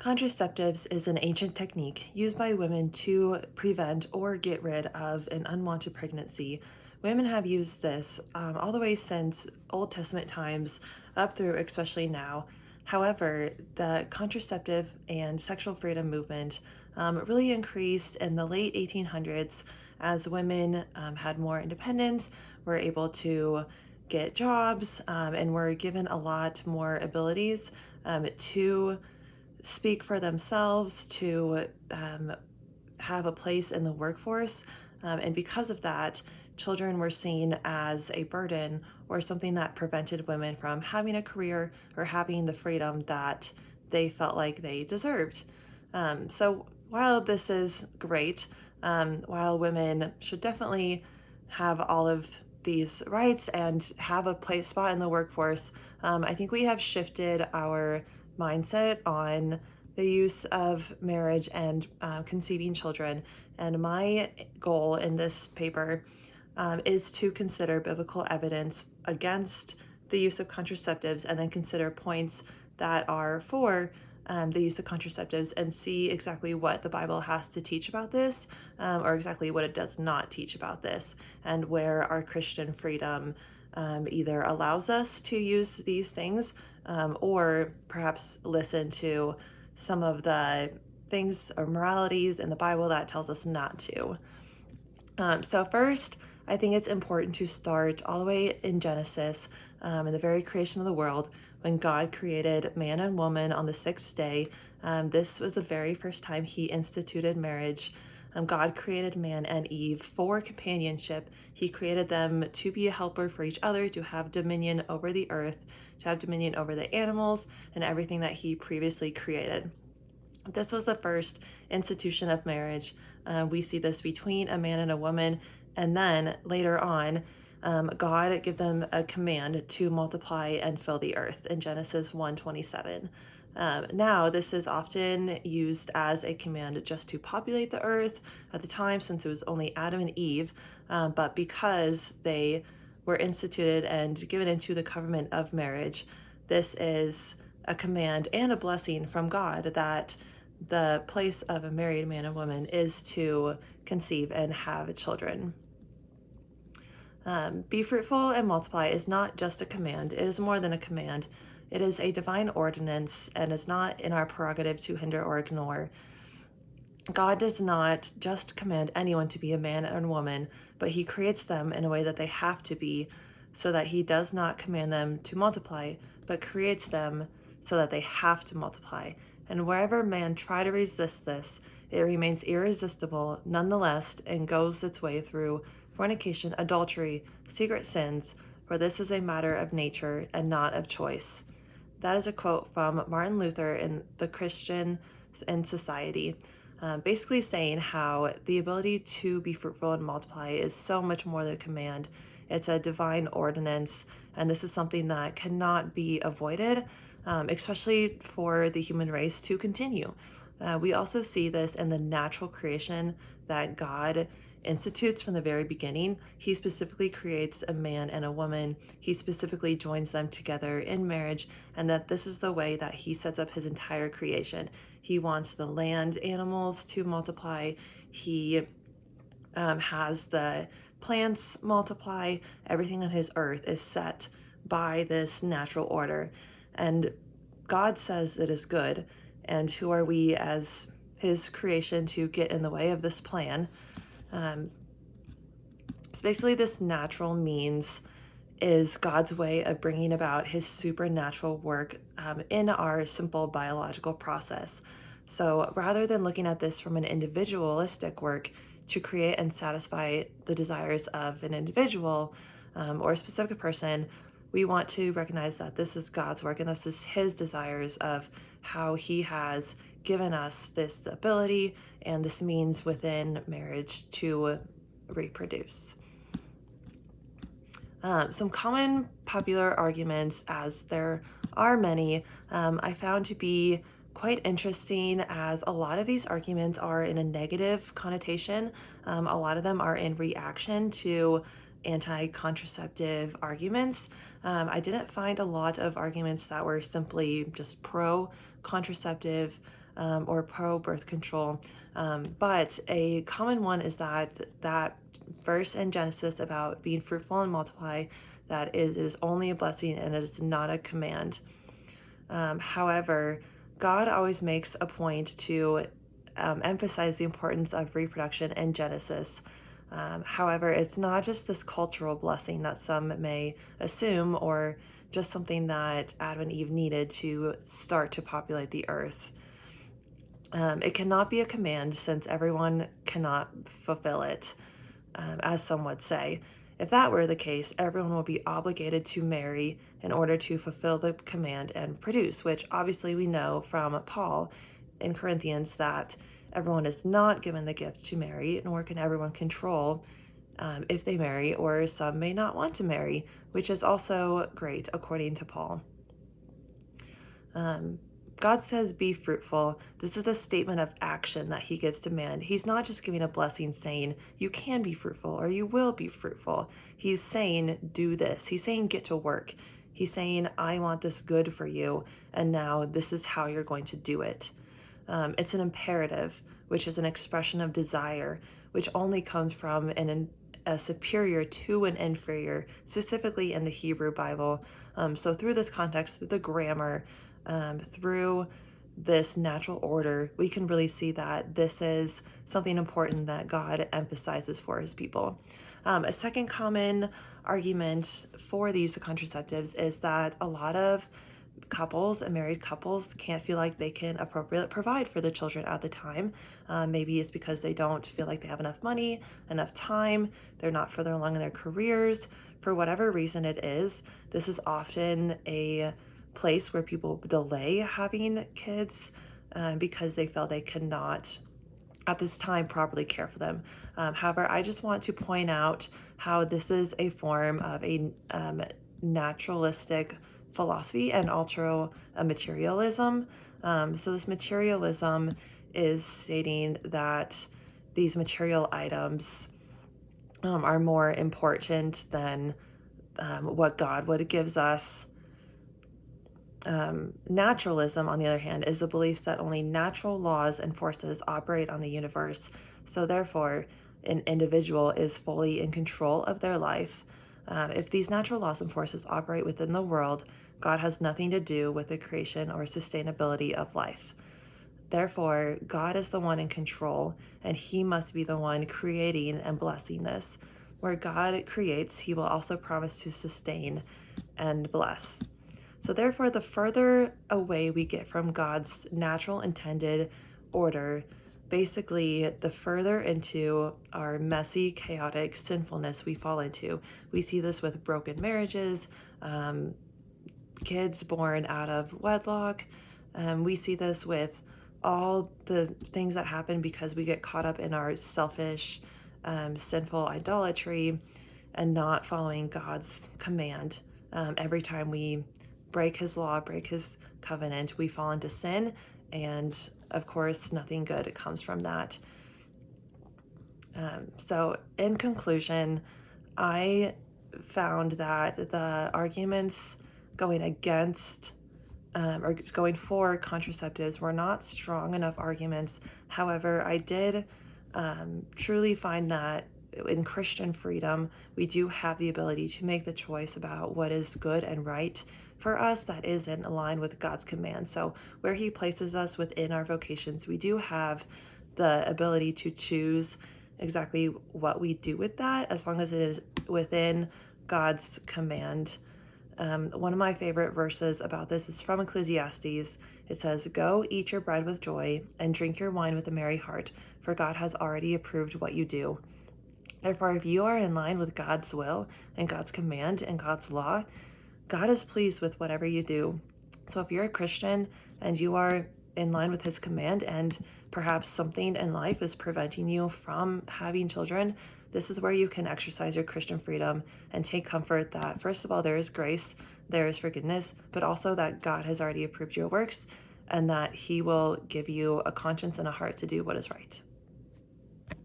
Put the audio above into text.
Contraceptives is an ancient technique used by women to prevent or get rid of an unwanted pregnancy. Women have used this all the way since Old Testament times up through especially now. However, the contraceptive and sexual freedom movement really increased in the late 1800s as women had more independence, were able to get jobs, and were given a lot more abilities to speak for themselves, to have a place in the workforce. And because of that, children were seen as a burden or something that prevented women from having a career or having the freedom that they felt like they deserved. So while this is great, while women should definitely have all of these rights and have a place spot in the workforce, I think we have shifted our mindset on the use of marriage and conceiving children. And my goal in this paper is to consider biblical evidence against the use of contraceptives and then consider points that are for the use of contraceptives and see exactly what the Bible has to teach about this, or exactly what it does not teach about this, and where our Christian freedom either allows us to use these things, or perhaps listen to some of the things or moralities in the Bible that tells us not to. So first, I think it's important to start all the way in Genesis, in the very creation of the world, when God created man and woman on the sixth day. This was the very first time he instituted marriage. God created man and Eve for companionship. He created them to be a helper for each other, to have dominion over the earth, to have dominion over the animals and everything that he previously created. This was the first institution of marriage. We see this between a man and a woman, and then later on, God gave them a command to multiply and fill the earth in Genesis 1:27. Now, this is often used as a command just to populate the earth at the time, since it was only Adam and Eve, but because they were instituted and given into the covenant of marriage, this is a command and a blessing from God that the place of a married man and woman is to conceive and have children. Be fruitful and multiply is not just a command, it is more than a command. It is a divine ordinance and is not in our prerogative to hinder or ignore. God does not just command anyone to be a man and woman, but he creates them in a way that they have to be, so that he does not command them to multiply, but creates them so that they have to multiply. And wherever man try to resist this, it remains irresistible nonetheless and goes its way through fornication, adultery, secret sins, for this is a matter of nature and not of choice. That is a quote from Martin Luther in The Christian in Society, basically saying how the ability to be fruitful and multiply is so much more than a command. It's a divine ordinance, and this is something that cannot be avoided, especially for the human race to continue. We also see this in the natural creation that God institutes from the very beginning. He specifically creates a man and a woman. He specifically joins them together in marriage, and that this is the way that he sets up his entire creation. He wants the land animals to multiply. He has the plants multiply. Everything on his earth is set by this natural order. And God says it is good. And who are we as his creation to get in the way of this plan? So basically, this natural means is God's way of bringing about his supernatural work in our simple biological process. So rather than looking at this from an individualistic work to create and satisfy the desires of an individual or a specific person, we want to recognize that this is God's work and this is his desires of how he has given us this ability and this means within marriage to reproduce. Some common popular arguments, as there are many, I found to be quite interesting, as a lot of these arguments are in a negative connotation. A lot of them are in reaction to anti-contraceptive arguments. I didn't find a lot of arguments that were simply just pro-contraceptive. or pro-birth control. But a common one is that verse in Genesis about being fruitful and multiply, that it is only a blessing and it is not a command. However, God always makes a point to emphasize the importance of reproduction in Genesis. However, it's not just this cultural blessing that some may assume, or just something that Adam and Eve needed to start to populate the earth. It cannot be a command since everyone cannot fulfill it, as some would say. If that were the case, everyone will be obligated to marry in order to fulfill the command and produce, which obviously we know from Paul in Corinthians that everyone is not given the gift to marry, nor can everyone control if they marry, or some may not want to marry, which is also great according to Paul. God says, be fruitful. This is a statement of action that he gives to man. He's not just giving a blessing saying, you can be fruitful or you will be fruitful. He's saying, do this. He's saying, get to work. He's saying, I want this good for you, and now this is how you're going to do it. It's an imperative, which is an expression of desire, which only comes from a superior to an inferior, specifically in the Hebrew Bible. So through this context, through the grammar, through this natural order, we can really see that this is something important that God emphasizes for his people. A second common argument for these contraceptives is that a lot of couples and married couples can't feel like they can appropriately provide for the children at the time. Maybe it's because they don't feel like they have enough money, enough time, they're not further along in their careers. For whatever reason it is, this is often a place where people delay having kids because they feel they cannot at this time properly care for them. However, I just want to point out how this is a form of a naturalistic philosophy and also a materialism. So this materialism is stating that these material items are more important than what God would gives us. Naturalism, on the other hand, is the belief that only natural laws and forces operate on the universe. So therefore, an individual is fully in control of their life. If these natural laws and forces operate within the world, God has nothing to do with the creation or sustainability of life. Therefore, God is the one in control, and he must be the one creating and blessing this. Where God creates, he will also promise to sustain and bless. So therefore, the further away we get from God's natural intended order, basically the further into our messy, chaotic sinfulness we fall into. We see this with broken marriages, kids born out of wedlock. We see this with all the things that happen because we get caught up in our selfish, sinful idolatry and not following God's command. Every time we break his law, break his covenant, we fall into sin, and of course nothing good comes from that. So in conclusion, I found that the arguments going against or going for contraceptives were not strong enough arguments. However, I did truly find that in Christian freedom, we do have the ability to make the choice about what is good and right for us that is in line with God's command. So where he places us within our vocations, we do have the ability to choose exactly what we do with that, as long as it is within God's command. One of my favorite verses about this is from Ecclesiastes. It says, "Go eat your bread with joy and drink your wine with a merry heart, for God has already approved what you do." Therefore, if you are in line with God's will and God's command and God's law, God is pleased with whatever you do. So if you're a Christian and you are in line with his command, and perhaps something in life is preventing you from having children, this is where you can exercise your Christian freedom and take comfort that, first of all, there is grace, there is forgiveness, but also that God has already approved your works and that he will give you a conscience and a heart to do what is right.